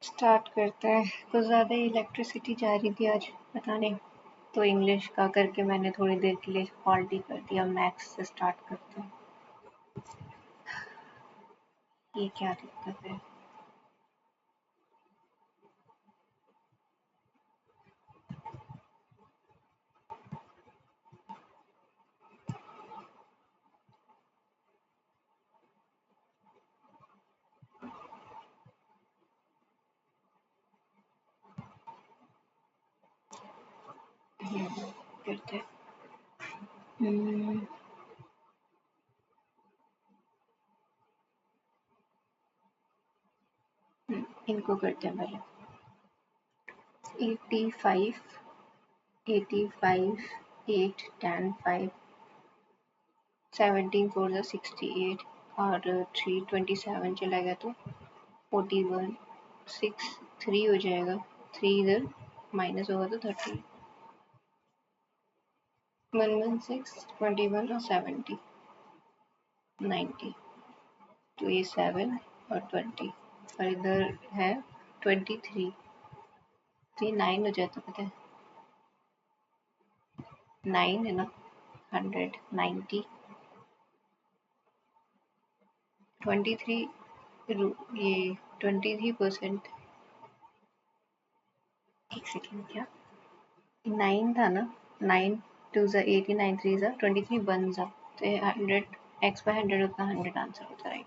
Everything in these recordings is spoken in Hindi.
स्टार्ट करते हैं। कुछ ज़्यादा ही इलेक्ट्रिसिटी जा रही थी आज, पता नहीं, तो इंग्लिश का करके मैंने थोड़ी देर के लिए हॉल्ट ही कर दिया। मैथ्स से स्टार्ट करते हैं। ये क्या दिक्कत है? करते हैं। इनको करते हैं पहले। 85, 85, 8, 10, 5, 17 4 जा 68 और 3 27 चला गया तो 41, 6 3 हो जाएगा। 3 इधर माइनस होगा तो 30, 116, 21 और 70, 90, तो ये 7 और 20 और इधर है 23, तो ये 9 हो जाता, पता है 9 है ना। 100, 90, 23, ये 23%। एक सेकेंड, क्या 9 था ना। 9 2 जा 89, 3 जा 23 1 जा, तो ये 100 x by 100 उतना 100 आंसर होता है।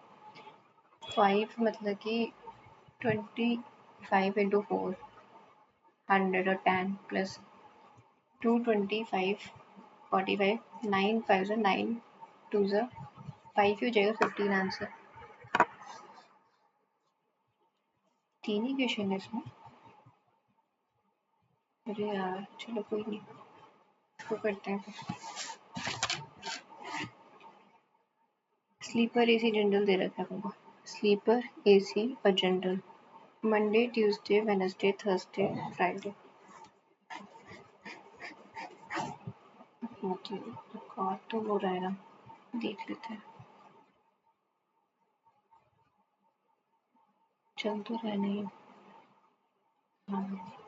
5 मतलब कि 25 इंटू 4 100 और 10 प्लस 225 45 9 5 जा 9 2 जा 5 ही हो जाएगा। 15 आंसर। 3 ही क्वेश्चन है इसमें। अरे यार चलो कोई नहीं, इसको करते हैं। स्लीपर एसी जनरल दे रखा है आपको। स्लीपर एसी और general Monday Tuesday Wednesday Thursday Friday. Record तो हो रहा है ना, देख लेते हैं। चल तो रहा नहीं। हाँ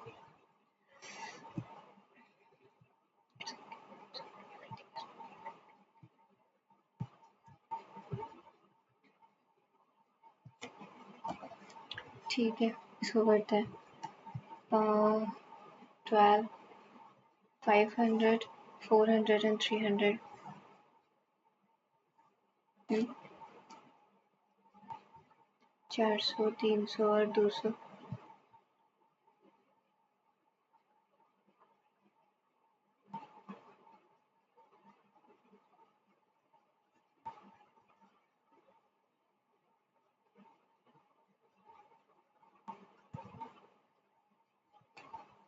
ठीक है, इसको करते हैं। 12, 500, 400 एंड 300। 400, 300 और 200।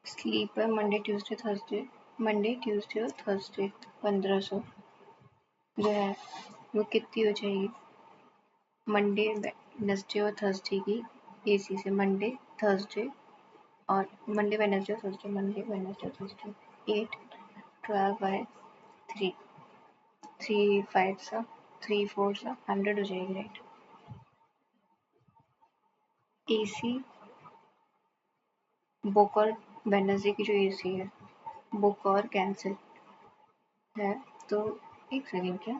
Sleeper Monday Tuesday Thursday, Monday Tuesday और थर्सडे 1500 जो है वो कितनी हो जाएगी? मंडे वेडनेसडे और थर्सडे की एसी से, मंडे थर्सडे और Monday Wednesday Thursday, Monday Wednesday Thursday 8 12 by 3, 3 5 सा 3 4 सा 100 हो जाएगी, राइट। एसी बुक और वेडनेसडे की जो एसी है बुक और कैंसिल है, तो एक सेकेंड, क्या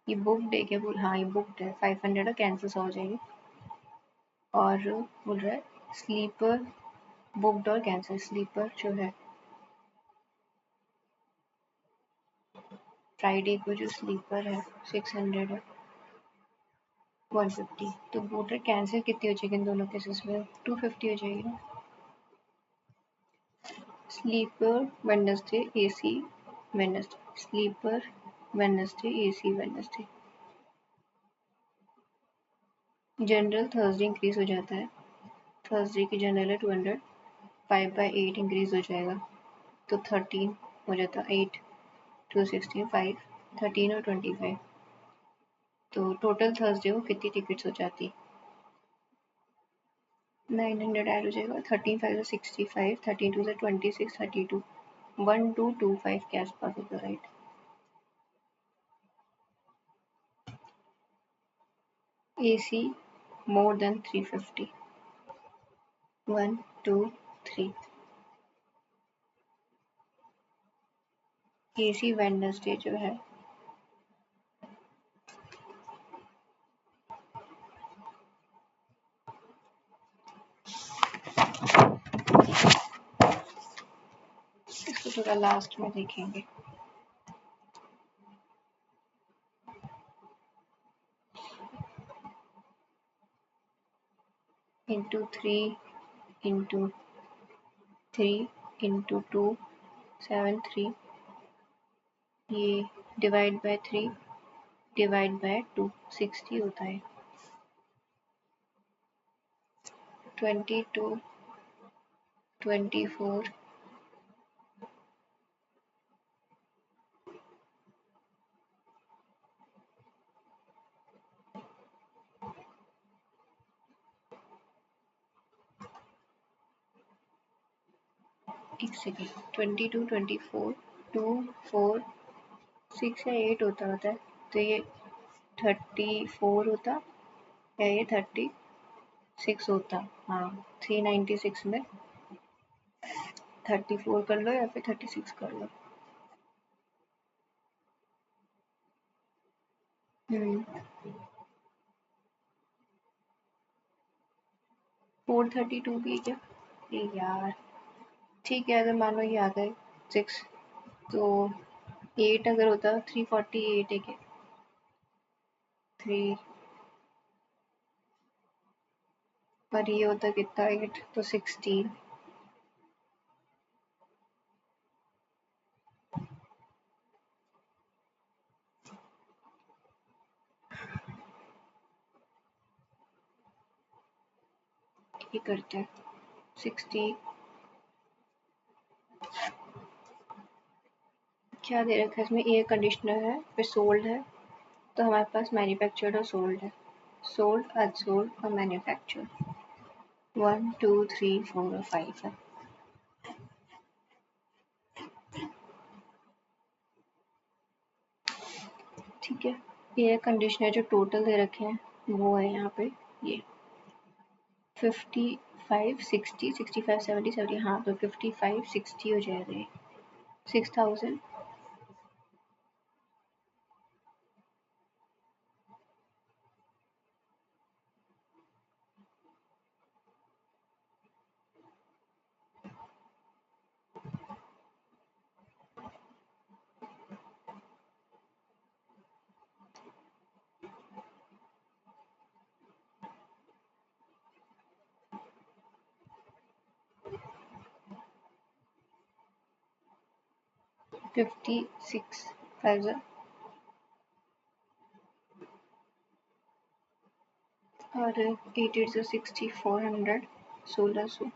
ये बुकड है क्या? बोल हाँ ये बुकड है। 500 और कैंसिल हो जाएगी। और बोल रहा है स्लीपर बुकड और कैंसिल। स्लीपर जो है फ्राइडे को जो स्लीपर है 600 है, 150, तो बोल रहे कैंसिल कितनी हो जाएगी इन दोनों केसेस में? 250 हो जाएगी ना। Sleeper Wednesday AC Wednesday, sleeper Wednesday AC Wednesday. General Thursday increase हो जाता है। थर्सडे की जनरल है 200, 5 बाई 8 इंक्रीज हो जाएगा तो 13 हो जाता। 8 2 16 5 13 और 25, तो टोटल थर्सडे को कितनी टिकट्स हो जाती? 900 ऐड हो जाएगा। 13 5 65, 13 2 26, 32, 1225 के आसपास होगा, राइट। AC more than 350। 1 2 3 इसी वेडनेसडे जो है इसको थोड़ा लास्ट में देखेंगे। इंटू 3 इंटू 3 इंटू 2 73 ये डिवाइड बाय 3 डिवाइड बाय 2 60 होता है। 22 24 एक सेकेंड 22 24 2 4 6 या 8 होता है तो ये 34 होता या ये 36 होता। हाँ 396 में 34 कर लो या फिर 36 कर लो। 432 भी है क्या? ये यार ठीक है अगर मान लो ये आ गए 6 तो 8 अगर होता 348 है क्या 3 पर ये होता कितना 8 तो 16 ये करते हैं 60 क्या दे रखा है इसमें एयर कंडीशनर है फिर सोल्ड है तो हमारे पास मैन्युफैक्चर्ड और सोल्ड है सोल्ड अनसोल्ड और मैन्युफैक्चर्ड 1 2 3 4 और 5 है। ठीक है एयर कंडीशनर जो टोटल दे रखे हैं वो है यहाँ पे ये 55 60 65 70 70 हाँ तो 55 60 हो जाएगा ये 6000 56,000 और 8 8 6400 1600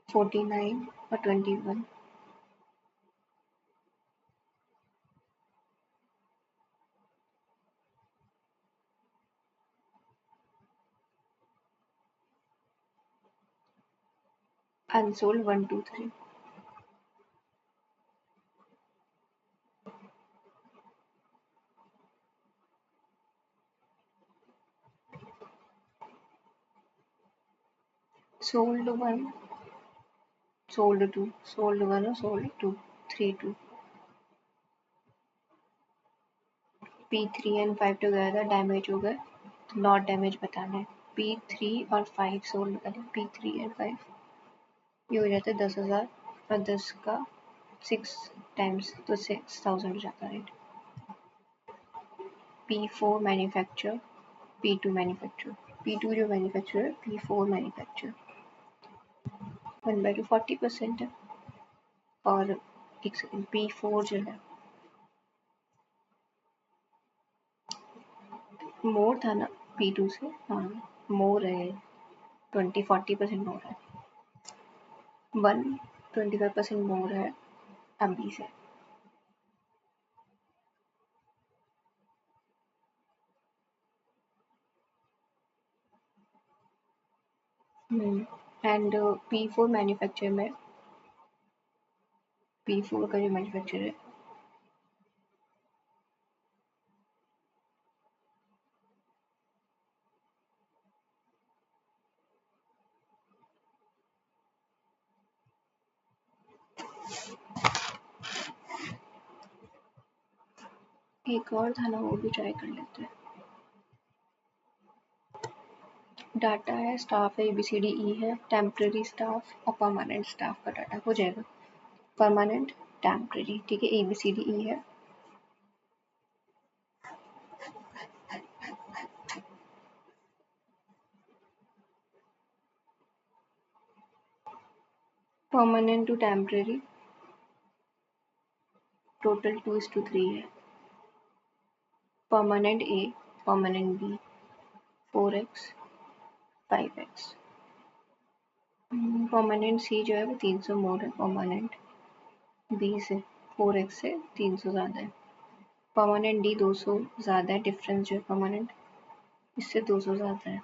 49 और 21 अनसोल्ड 1 2 3 सोल्ड 1 सोल्ड 2 सोल्ड 1 और sold 2 3 2 P3 and 5 together damage हो गए तो नॉट डैमेज बताना है P3 और 5 सोल्ड करें P3 एंड 5 ये हो जाता है 10,000 और 10 का 6 टाइम्स तो 6000 हो जाता है। P4 manufacture P2 manufacture P2 जो मैन्युफैक्चर है P4 मैन्युफैक्चर 1/2 40% है और एक सेकेंड P4 जो है मोर था ना P2 से हाँ मोर है 20-40% मोर है 125% मोर है अभी से। एंड P4 मैन्युफैक्चर में P4 का जो मैन्युफैक्चर है एक और था ना, वो भी ट्राई कर लेते हैं। डाटा है, स्टाफ है, ABCDE है, टेम्पररी स्टाफ और परमानेंट स्टाफ का डाटा हो जाएगा। परमानेंट, टेम्पररी, ठीक है, ABCDE है। परमानेंट टू टेम्पररी टोटल 2:3 है। Permanent A, permanent B 4x 5x। Permanent C जो है वो 300 मोर है परमानेंट B से, 4x से 300 ज़्यादा है। परमानेंट D 200 ज़्यादा है, डिफरेंस जो है परमानेंट इससे 200 ज़्यादा है।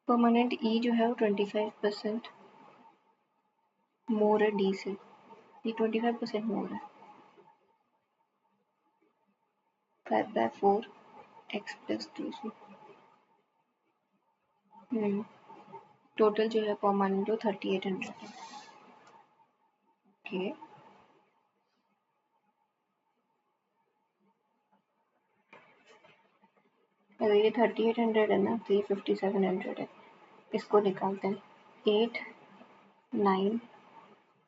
परमानेंट E जो है वो 25% मोर है D से, ये 25% मोर है। 5/4 x प्लस 200। टोटल जो है परमानेंट वो 3800 है। ओके, अगर ये 3800 है ना तो ये 5700 है। इसको निकालते हैं। 8 9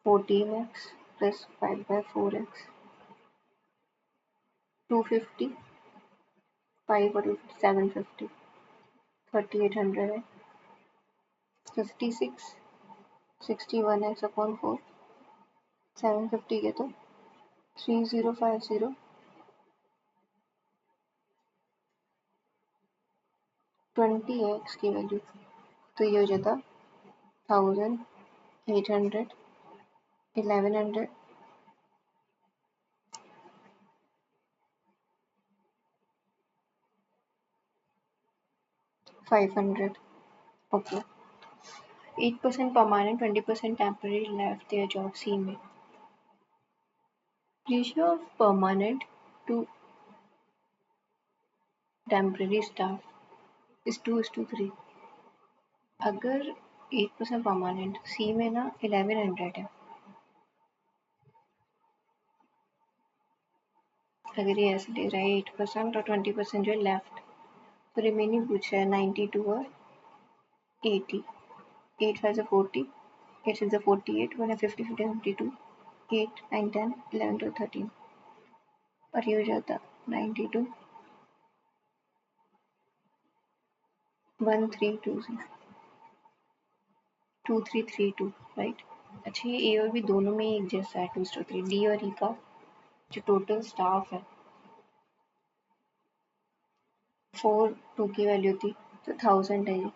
14x प्लस 5/4x 250 5 और 750 3800 है। 56 61x अपॉन 4 750 के तो 3050 20x की वैल्यू तो ये हो जाता 1000 800 1100 500। Okay, 8% permanent, 20% temporary left their job. C में ratio of permanent to temporary staff is 2:3। अगर 8% परमानेंट, C में ना 1100 है। अगर ये ऐसे ले रहा है 8% और 20% जो है लेफ्ट, तो रिमेनिंग पूछ रहा है 92 और 80। 8 5 is 40, 8 6 is 48, 1 50 50 52, 8 9 10 11 12 13 और ये हो जाता 92 1320 2332, राइट। अच्छा, ये ए और बी दोनों में एक जैसा है 2:3। डी और ई का जो टोटल स्टाफ है 4 2 की वैल्यू थी तो 1000 है। ये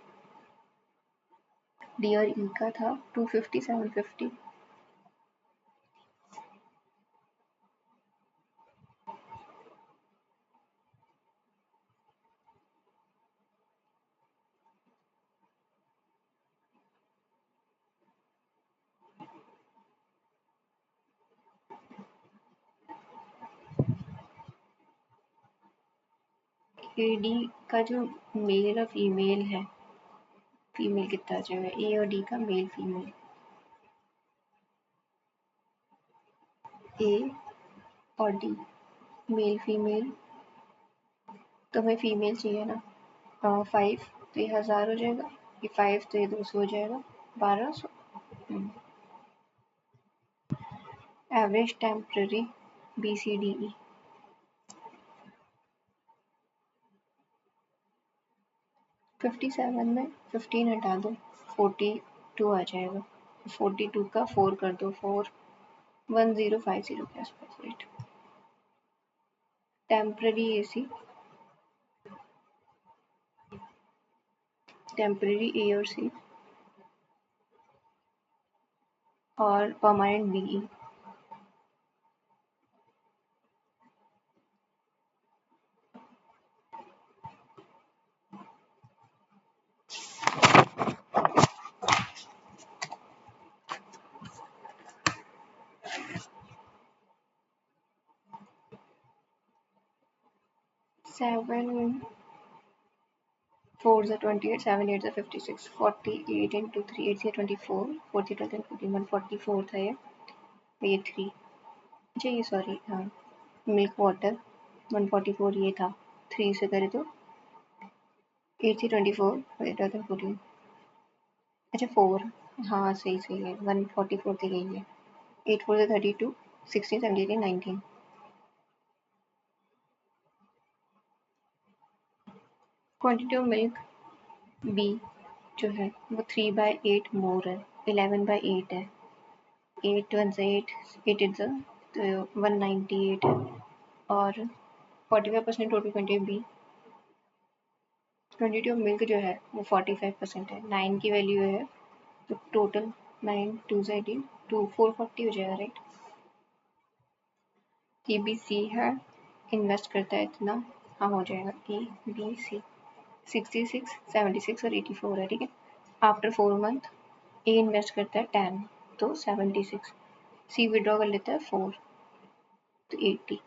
डी और ई का था 250 750। ए डी का जो मेल और फीमेल है, फीमेल कितना जो है ए और डी का मेल फीमेल, ए और डी मेल फीमेल, तो हमें फीमेल चाहिए ना। 5 तो ये 1000 हो जाएगा, ये 5 तो ये 200 हो जाएगा, 1200। एवरेज टेम्पररी BCDE 57 में 15 हटा दो 42 आ जाएगा। 42 का 4 कर दो, 4 1050 के आसपास, right. Temporary AC, temporary A और C और permanent BE। Seven 4 is 28, 7 8 is 56, 48 into 3 8 is 24, 40 12 14 144 था ये 3। अच्छा, ये सॉरी, हाँ मिल्क वाटर 144 ये था, 3 से करे तो 8 से 24 14, अच्छा 4, हाँ सही सही है, 144 की गई है, 8 4 से 32, 16 17 19। क्वांटिटी ऑफ मिल्क बी जो है वो 3/8 मोर है, 11/8 है, 8 1 से 8, 8 8 तो 198 है, और 45% total quantity B, quantity of milk जो है वो 45% है, 9 की वैल्यू है तो टोटल 9 2 से 18 2 440 हो जाएगा राइट। ए बी सी है, इन्वेस्ट करता है इतना, हाँ हो जाएगा ए बी सी 66 76 और 84 है ठीक है। आफ्टर 4 मंथ ए इन्वेस्ट करता है 10 तो 76, सी विड्रॉ कर लेता है 4 तो 80,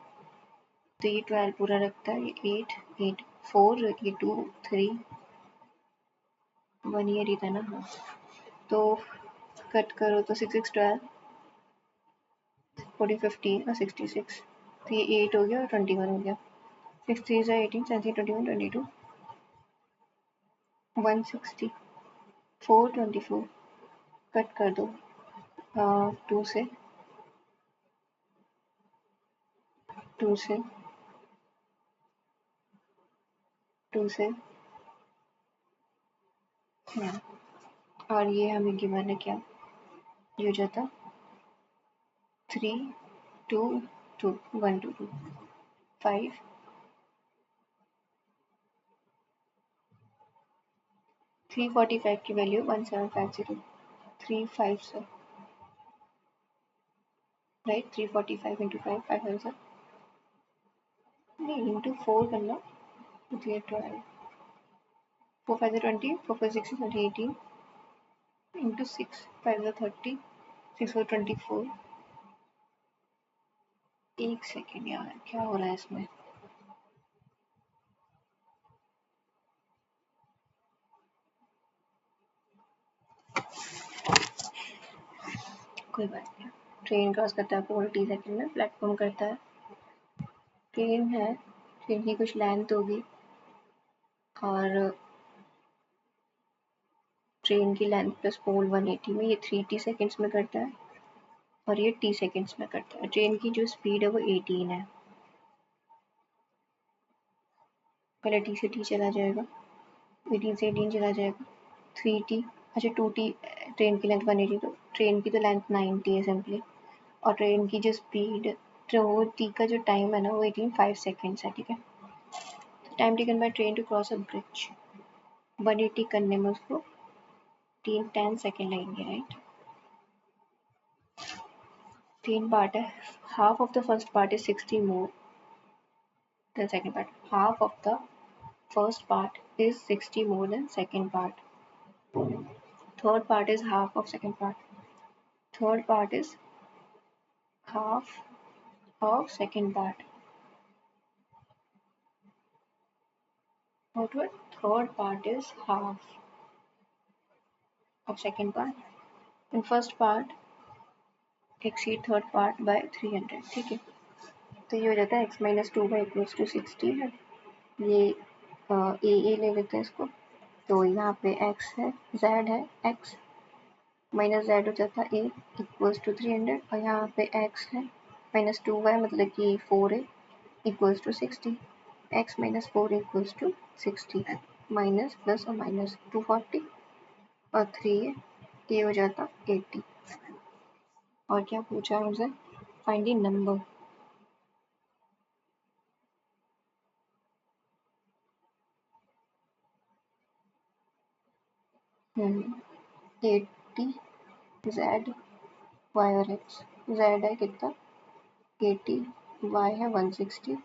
तो ये 12 पूरा रखता है, ये 8 8 4 ये 2 3 1 ईयर ही था ना, हाँ तो कट करो तो 6 6 12 14 15 और 66, तो ये 8 हो गया और 21 हो गया, 6 3 से 18 7 3 21 22 160 4 24, कट कर दो 2 से 2 से 2 से हाँ, और ये हमें गिवन है क्या, ये हो जाता 3 2 2 1 2 2 5 345 की वैल्यू 1750 3 5 से राइट, 345 इंटू 5 5 नहीं इंटू 4 करना, तो ये 12 4 5 20 4 5 6 20 18 इंटू 6 5 30 6 24, एक सेकेंड यार क्या हो रहा है इसमें, कोई बात नहीं। ट्रेन क्रॉस करता है 40 सेकेंड में, प्लेटफॉर्म करता है, ट्रेन है, ट्रेन की कुछ लेंथ होगी और ट्रेन की लेंथ प्लस पोल 180 में ये 3t सेकेंड्स में करता है और ये t सेकेंड्स में करता है। ट्रेन की जो स्पीड है वो 18 है, पहले t से t चला जाएगा, 18 से 18 चला जाएगा, 3t, अच्छा 2t, ट्रेन की लेंथ 180 तो ट्रेन की तो लेंथ 90 है सिंपली, और ट्रेन की जो स्पीड जो t का जो टाइम है ना वो 18 5 सेकेंड्स है ठीक है। Time taken by train to cross a bridge 180 करने में उसको 10 सेकेंड लगेंगे राइट। 3 पार्ट है, half of the first part is 60 more than second part, half of the first part is 60 more than second part, third part is half of second part, third part is half of second part, what third part is half of second part and first part exceed third part by 300 ठीक है। तो ये हो जाता है x minus 2 by equals to 60 है, ये ए ले लेते हैं इसको, तो यहाँ पे x है z है x माइनस जेड हो जाता है ए इक्वल्स टू 300 और यहाँ पे x है माइनस 2y मतलब कि 4a equals to 60, x minus 4 equals to 60, minus plus और माइनस 240 और 3 ये हो जाता 80। और क्या पूछा है मुझे, find the number, hmm 80 z y और x, z है कितना 80, y है 160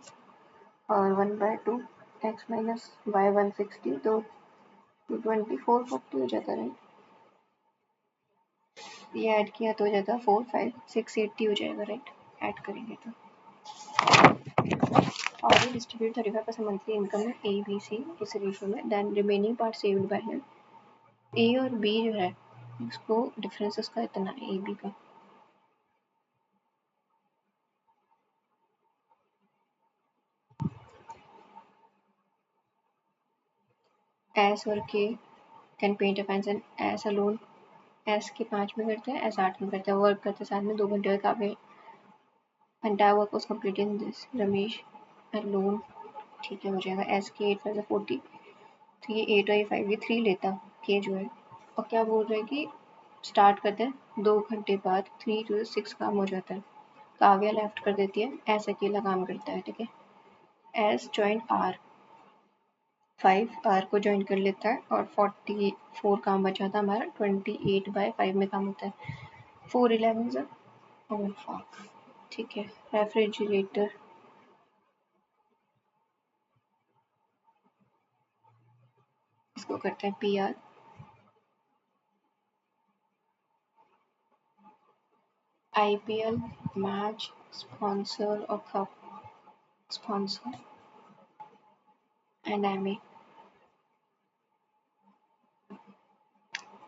और 1/2 x माइनस y 160 तो 224 40 हो जाता है, ये ऐड किया तो हो जाता 4 5 6 80 हो जाएगा राइट, ऐड करेंगे तो। और ये डिस्ट्रीब्यूट 35% मंथली इनकम है ए बी सी इस रेशियो में, then remaining part saved by him, A और बी जो है इसको डिफरेंस इसका इतना है ए बी का, एस और K can paint a pencil S alone, S K 5 में करता है, एस 8 में करता है, वर्क करते साथ में 2 घंटे का काफी entire work was completed in this Ramesh alone। ठीक है हो जाएगा। एस के 8 5 40, तो ये 8 और ये 5 ये 3 लेता के जो है। और क्या बोल रहे हैं कि स्टार्ट करते हैं 2 घंटे बाद 3 to 6 काम हो जाता है। काव्या लेफ्ट कर देती है, एस अकेला काम करता है। ठीक है, एस ज्वाइन आर, 5 आर को ज्वाइन कर लेता है और 44 काम बचा था हमारा, 28/5 में काम होता है। 4 11 ओह फक। ठीक है, रेफ्रिजरेटर इसको करते हैं P R. IPL match sponsor और कप स्पॉन्सर एंड एमी।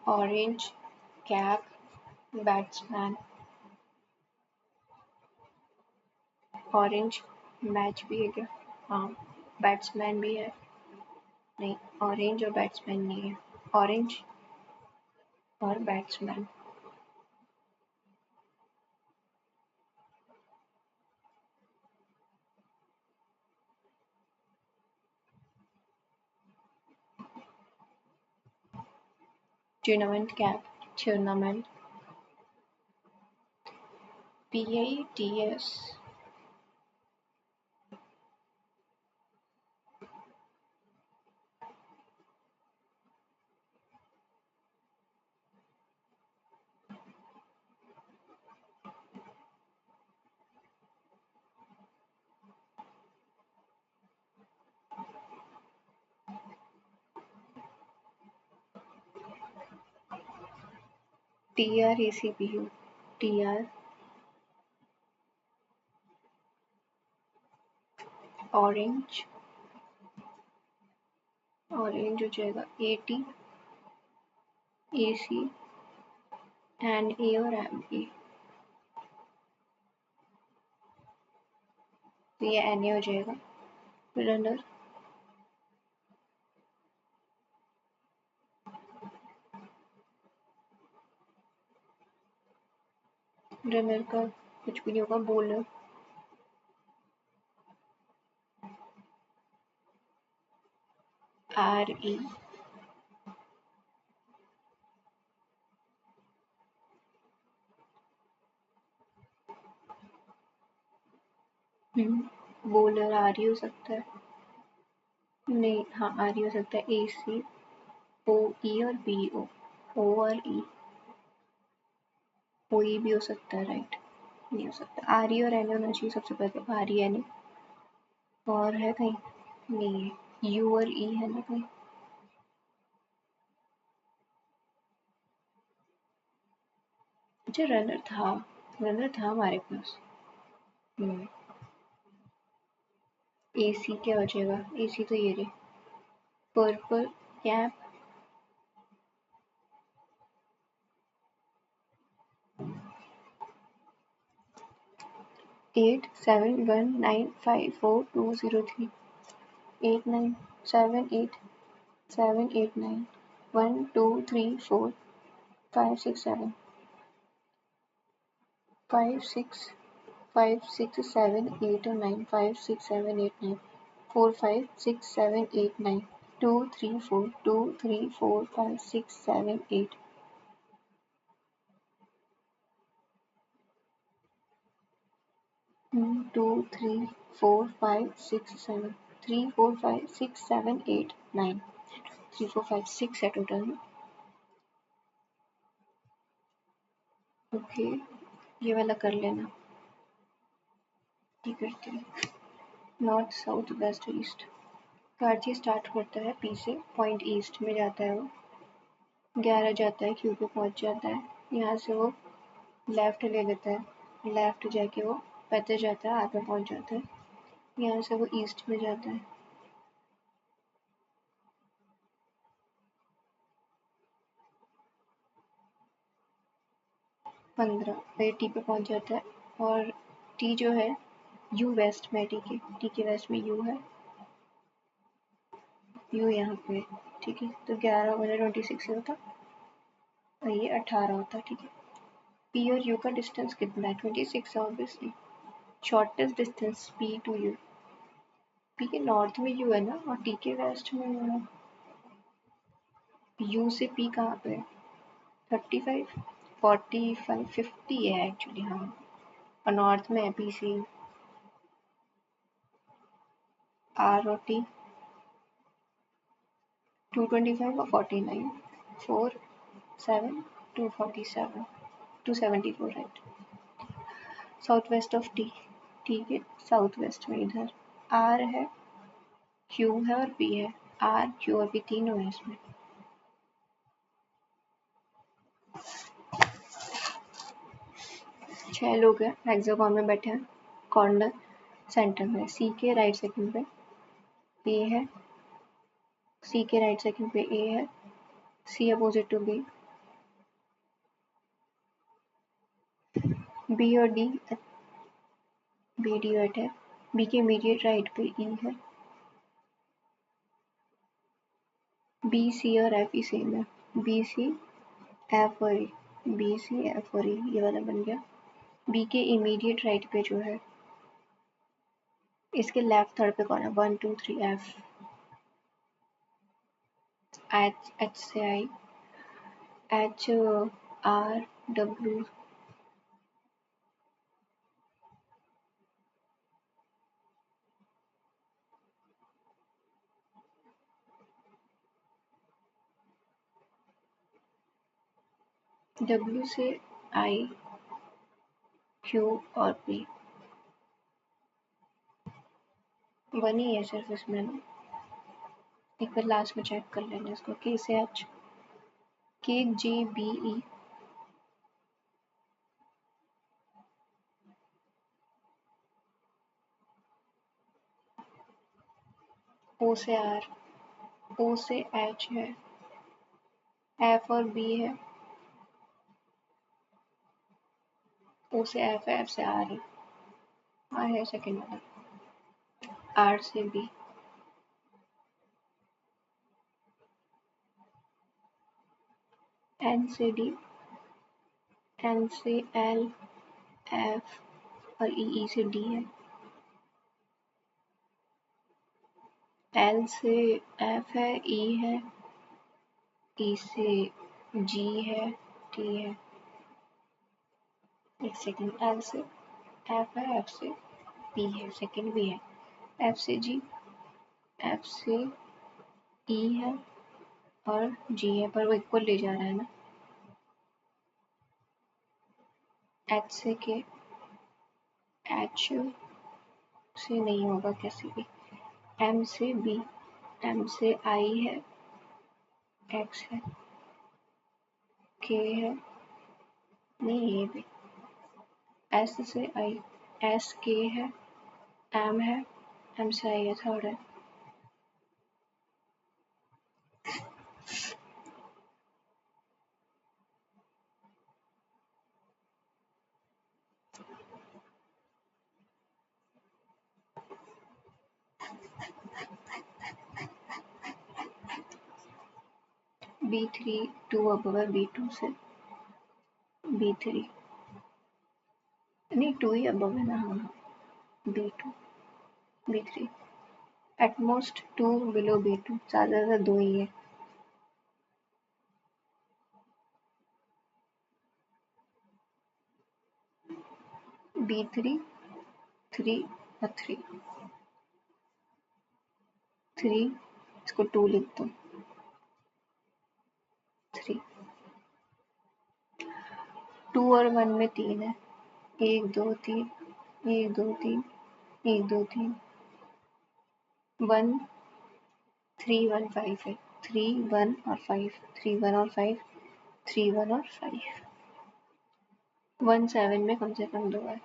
Orange cap batsman, orange match भी है क्या? हाँ, बैट्समैन भी है। नहीं, ऑरेंज और बैट्समैन नहीं है, ऑरेंज और batsman. Tournament cap tournament PITS TRACPU TR orange, orange हो जाएगा AT AC एंड A और MA, तो ये NA हो जाएगा। रनर रनर का कुछ भी नहीं होगा, बॉलर RE बॉलर RE हो सकता है। नहीं, हाँ RE हो सकता है। AC OE और BO, O और E, OE भी हो सकता है। राइट, नहीं हो सकता। RE और NA होना चाहिए सबसे पहले, RE NA। और है कहीं? नहीं है। U और E है ना कहीं? अच्छा, रनर था हमारे पास। AC क्या हो जाएगा? AC तो ये रहे, पर्पल कैप 871954 203 8978 789 1 2 3 4 5 6 7 5 6 5 6 7 8 और 9 5 6 7 8 9 4 5 6 7 8 9 2 3 4 2 3 4 5 6 7 8 2 3 4 5 6 7 3 4 5 6 7 8 9 3 4 5 6 है टोटल में। ओके, ये वाला कर लेना। ये करते हैं नॉर्थ साउथ वेस्ट ईस्ट। कार्ची स्टार्ट करता है पी से, पॉइंट ईस्ट में जाता है वो, 11 जाता है, क्यू पे पहुंच जाता है। यहाँ से वो लेफ्ट ले लेता है, लेफ्ट जाके वो पैदल जाता है, आगे पहुंच जाता है। यहाँ से वो ईस्ट में जाता है। 15 टी पे पहुंच जाता है। और टी जो है यू वेस्ट में, टी के वेस्ट में यू है, यू यहाँ पे। ठीक है, तो 11 बजा 26 होता और ये 18 होता। ठीक है, पी और यू का डिस्टेंस कितना है? 26 obviously. Shortest distance P to U, P के नॉर्थ में यू है ना और टी के वेस्ट में यू है। यू से पी कहाँ पे है? 35, 45, 50 है एक्चुअली, हाँ, और नॉर्थ में है पी से यू। आर और टी 225 और 49, 4, 7, 247, 274, right. South west of T, ठीक है, साउथ वेस्ट में इधर आर है, क्यू है और पी है। आर क्यू और पी तीनों है इसमें। छह लोग हैं, हेक्सागोन में बैठे हैं, कॉर्नर सेंटर में। सी के राइट सेकंड पे ए है, सी के राइट सेकंड पे ए है, सी अपोजिट टू बी, बी और डी, बी डी बैठे है, बी के इमीडिएट राइट पे ई है, बी सी और एफ ई सेम है, बी सी एफ और ई, बी सी एफ और ई, ये वाला बन गया। बी के इमीडिएट राइट पे जो है, इसके लेफ्ट थर्ड पे कौन है? 1 2 3 एफ, एच, एच से आई, एच आर डब्ल्यू, डब्ल्यू से आई, क्यू और पी। वन ही है सिर्फ इसमें ना। एक बार लास्ट में चेक कर लेना इसको। के से एच, के जी बी ई, ओ से आर, ओ से एच है, एफ और बी है, ओ से एफ है, एफ से आर है, आर है सेकेंड वाला, आर से बी, एन से डी, एन से एल, एफ और ई से डी है, एल से एफ है, ई है, ई से जी है, टी है। एक सेकेंड, एल से एफ है, एफ से पी है, सेकेंड भी है, एफ से जी, एफ से ई है और जी है, पर वो इक्वल ले जा रहा है ना। एच से के, एच से नहीं होगा कैसे भी, एम से बी, एम से आई है, एक्स है, के है, नहीं ये भी, एस से आई, एस के है, एम है, एम से आई है, थर्ड है। B3 2 अबव है B2 से, B3 नहीं 2 ही अबव है ना, हाँ, B2 B3 at most 2 below B2, ज़्यादा 2 ही है। B3 3 और 3, 3 इसको 2 लिख दो, 3 2 और 1 में 3 है, 1 2 3, 1 2 3, 1 2 3, 1 3 1 5 है, 3 1 और 5, 3 1 और 5, 3 1 और 5, 1 7 में कम से कम 2 है,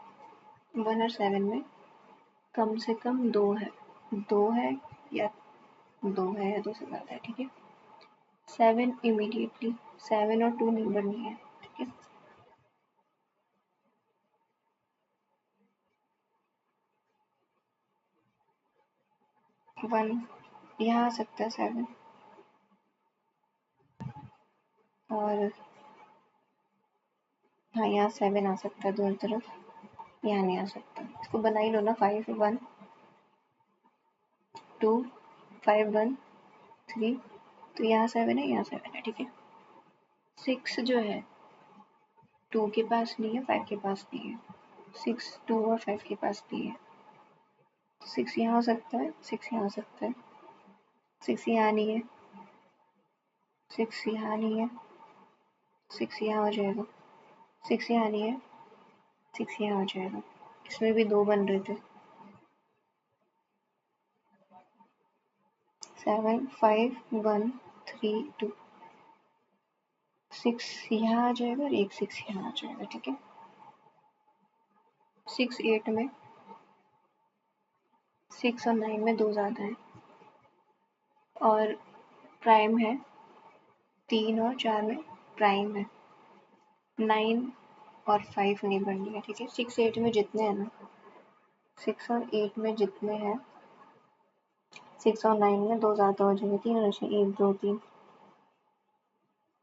1 और 7 में कम से कम 2 है, 2 है या 2 है या 2 से ज़्यादा है। ठीक है, 7 इमीडिएटली, 7 और 2 नेबर नहीं है। ठीक है, 1 यहाँ आ सकता है, 7 और हाँ यहाँ 7 आ सकता है दोनों तरफ, यहाँ नहीं आ सकता। इसको बना ही लो ना, 5 1 2 5 1 3, तो यहाँ 7 है, यहाँ 7 है, ठीक है। 6 जो है 2 के पास नहीं है, 5 के पास नहीं है, 6 2 और 5 के पास नहीं है। 6 यहाँ हो सकता है, 6 यहाँ हो सकता है, 6 यहाँ नहीं है, 6 यहाँ नहीं है, 6 यहाँ हो जाएगा, 6 यहाँ नहीं है, 6 यहाँ हो जाएगा। इसमें भी 2 बन रहे थे। 7 5 1 3 2, 6 यहाँ आ जाएगा और एक 6 यहाँ आ जाएगा, ठीक है। 6 8 में, 6 और 9 में 2 ज़्यादा है, और प्राइम है 3 और 4 में प्राइम है, 9 और 5 नहीं बन रही है, ठीक है। 6 8 में जितने हैं ना, 6 और 8 में जितने हैं, 6 और 9 में 2 ज़्यादा हो जाएंगे, 3 और 6 1 2 3,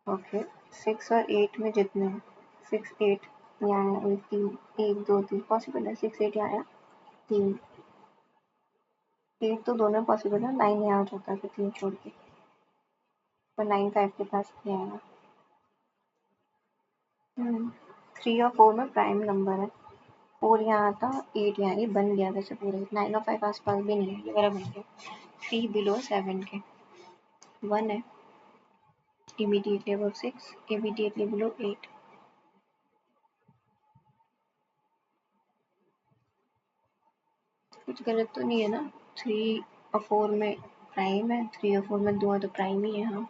ओके। 6 और 8 में जितने हैं, 6 8 यहाँ आया, 1 3 1 2 3 पॉसिबल है, 6 8 यहाँ आया 3, 8 तो दोनों पॉसिबल है, 9 यहाँ हो जाता है फिर 3 छोड़ के, पर 9 5 के पास नहीं आएगा। 3 और 4 में प्राइम नंबर है, 4 यहाँ आता, 8 यहाँ, ये बन गया वैसे पूरा। 9 और 5 आस पास भी नहीं है, ये वाला बन गया। 3 बिलो 7 के, 1 है immediately above 6, immediately below 8। कुछ गलत तो नहीं है ना? 3 और 4 में प्राइम है, 3 और 4 में 2 है तो प्राइम ही है। हाँ,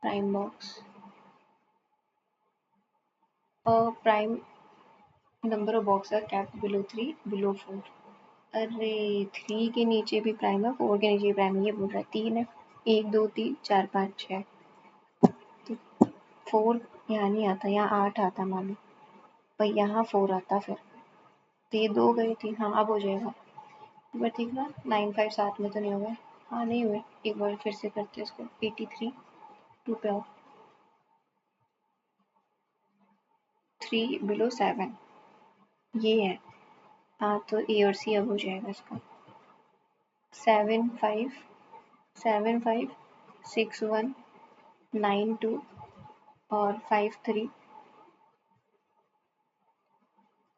प्राइम बॉक्स और prime number of box are capped below 3 below 4। अरे 3 के नीचे भी प्राइम है, 4 के नीचे भी प्राइम है, ये बोल रहा है। 3 है, 1 2 3 4 5 6, तो 4 यहाँ नहीं आता, यहाँ 8 आता मानो, पर यहाँ 4 आता फिर, तो ये 2 गई थी। हाँ अब हो जाएगा, एक बार ठीक ना। 9 5 7 में तो नहीं हुए? हाँ नहीं हुए, एक बार फिर से करते हैं इसको। 83 2 पे आओ, 3 बिलो 7 ये है। हाँ तो ए और सी अब हो जाएगा इसका। 7 5 7 5 6 1 9 2 और 5 3,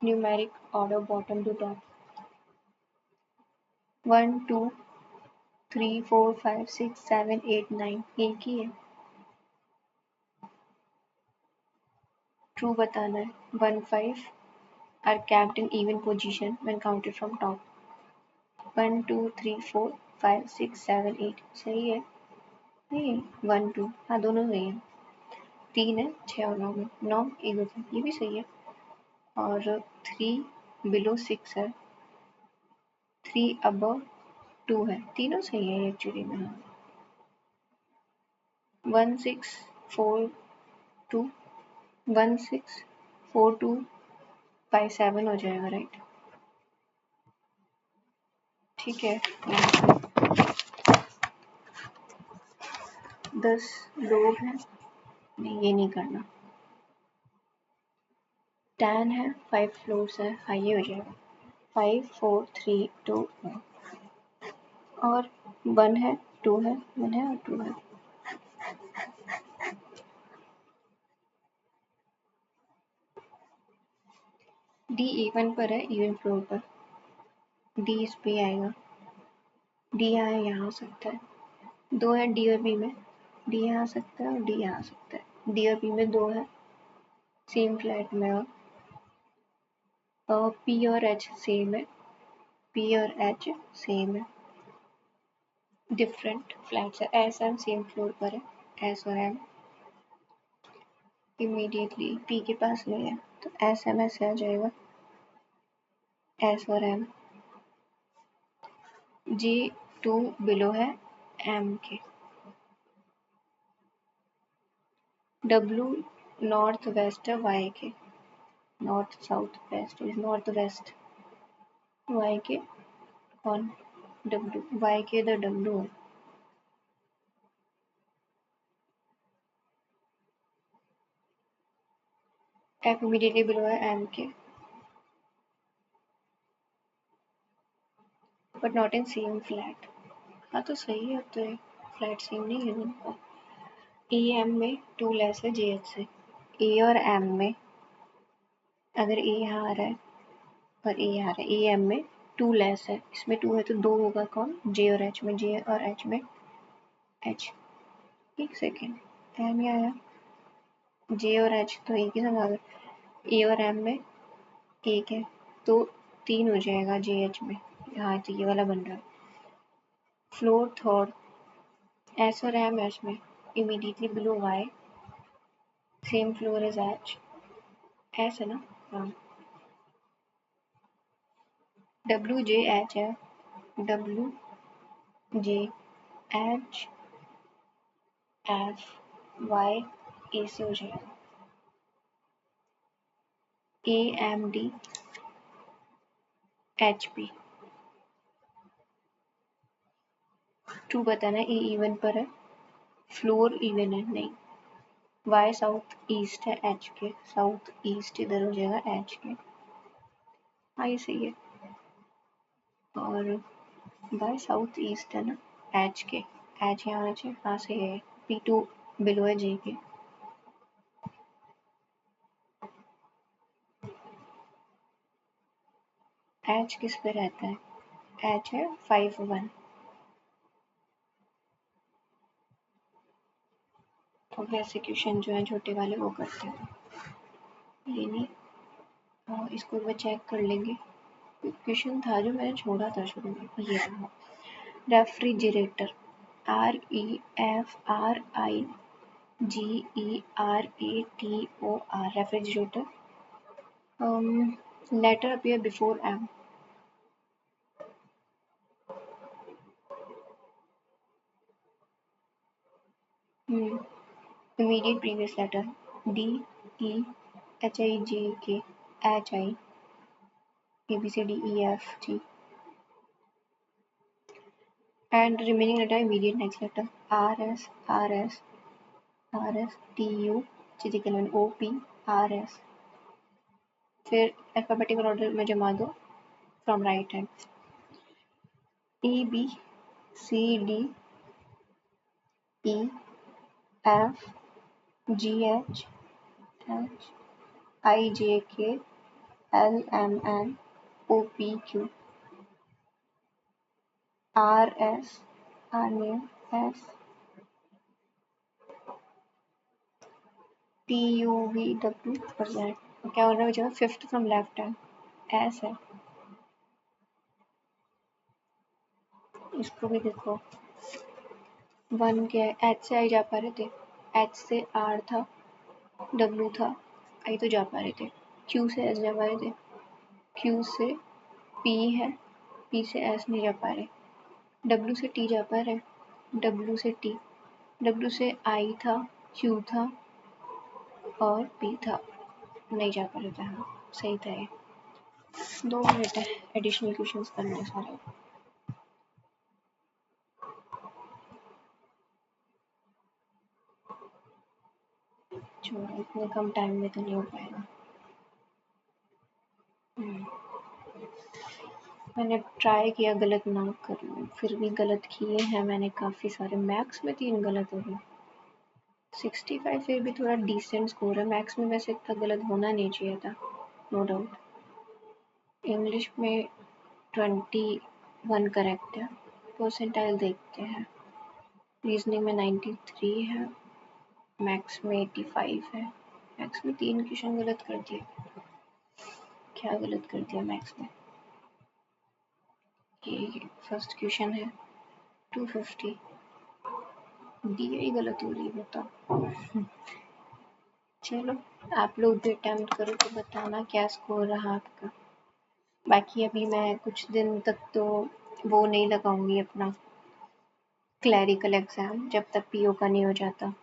numeric order bottom to top. 1 2 3 4 5 6 7 8 9 एक ही है। ट्रू बताना है। 1 5 are kept in even position when counted from top. 1 2 3 4 5 6 7 8 सही है। नहीं 1 2, हाँ दोनों सही है। 3 है 6 और 9 में, 9 1 2 3 ये भी सही है। और 3 बिलो 6 है, 3 अबव 2 है, तीनों सही है एक्चुअली में। हाँ 1 6 4 2 1 6 4 2 5 7 हो जाएगा, राइट। ठीक है। 10 लोग हैं, नहीं ये नहीं करना। 10 है, 5 फ्लोर्स है, हाँ ये हो जाएगा। 5 4 3 2 1 और 1 है 2 है 1 है और 2 है। डी इवन पर है, इवन फ्लोर पर। डी इस पे आएगा, डी यहाँ आ सकता है। 2 है डी और बी में, डी यहाँ आ सकता है और डी यहाँ आ सकता है। डी और बी में 2 है, सेम फ्लैट में। और पी और एच सेम है, पी और एच सेम है, डिफरेंट फ्लैट्स है। एस एम सेम फ्लोर पर है, एस और एम इमीडिएटली पी के पास नहीं है, तो एस एम ऐसे आ जाएगा, एस और एम। जी 2 बिलो है M K. W north west है Y K, north south west is north west. Y K कौन, डब्ल्यू, वाई के इधर डब्ल्यू है। F immediately below है M के, but not in same flat. हाँ तो सही है, अब तो फ्लैट सेम नहीं है दोनों। E M में 2 लेस है J H से। E और M में अगर E यहाँ आ रहा है और E यहाँ आ रहा है, E M में 2 लेस है, इसमें 2 है तो 2 होगा कौन, J और H में, J और H में H। एक सेकेंड, M यहाँ आया, J और H तो एक ही संग आ गए, E और M में एक है तो 3 हो जाएगा J H में। हाँ तो ये वाला बन रहा है। फ्लोर थर्ड, S और M H में, immediately below Y, same floor as H, S है ना, हाँ। W J H है, W J H F Y A से हो जाएगा, A M D H P। टू बताना है, E इवन पर है, फ्लोर इवन है नहीं, Y साउथ ईस्ट है H के, साउथ ईस्ट इधर हो जाएगा H के, हाँ ये सही है। और Y साउथ ईस्ट है ना H के, H यहाँ आना चाहिए, हाँ सही है। P2 बिलो है J के। H किस पे रहता है, H है 5 1। तो वैसे क्वेश्चन जो है छोटे वाले वो करते हैं, ये नहीं, और इसको भी चेक कर लेंगे। क्वेश्चन था जो मैंने छोड़ा था शुरू में, ये रहा। Refrigerator, REFRIGERATOR, refrigerator. Letter appear before M, immediate previous letter, DEHIJKHI ABCDEFG, and remaining letter immediate next letter, RS TU OP RS। फिर अल्फाबेटिकल ऑर्डर में जमा दो from right hand, EBCDEFGHIJKLMNOPQ RS TUVW और Z। क्या ऑर्डर में जमा, fifth from left hand S है। इसको भी देखो, 1 क्या है, H से I जा पा रहे थे, H से R था, W था, I तो जा पा रहे थे, Q से S जा पा रहे थे, Q से P है, P से S नहीं जा पा रहे, W से T जा पा रहे, W से T, W से I था, Q था और P था, नहीं जा पा रहे थे। हाँ सही था ये। 2 मिनट है, एडिशनल क्वेश्चंस करने सारे। छोड़ो, इतने कम टाइम में तो नहीं हो पाएगा। मैंने ट्राई किया गलत ना करूँ, फिर भी गलत किए हैं मैंने काफ़ी सारे। मैथ्स में 3 गलत हो गए, 65 फिर भी थोड़ा डिसेंट स्कोर है। मैथ्स में वैसे इतना गलत होना नहीं चाहिए था, नो डाउट। इंग्लिश में 21 करेक्ट है, परसेंटाइल देखते हैं। रीजनिंग में 93 है, मैथ्स में 85 है। मैथ्स में 3 क्वेश्चन गलत कर दिए। क्या गलत कर दिया मैथ्स में? ये फर्स्ट क्वेश्चन है 250, डी ही गलत हो रही है, बताओ। चलो आप लोग भी अटेम्प्ट करो तो बताना क्या स्कोर रहा आपका। बाकी अभी मैं कुछ दिन तक तो वो नहीं लगाऊंगी अपना क्लैरिकल एग्जाम, जब तक पीओ का नहीं हो जाता।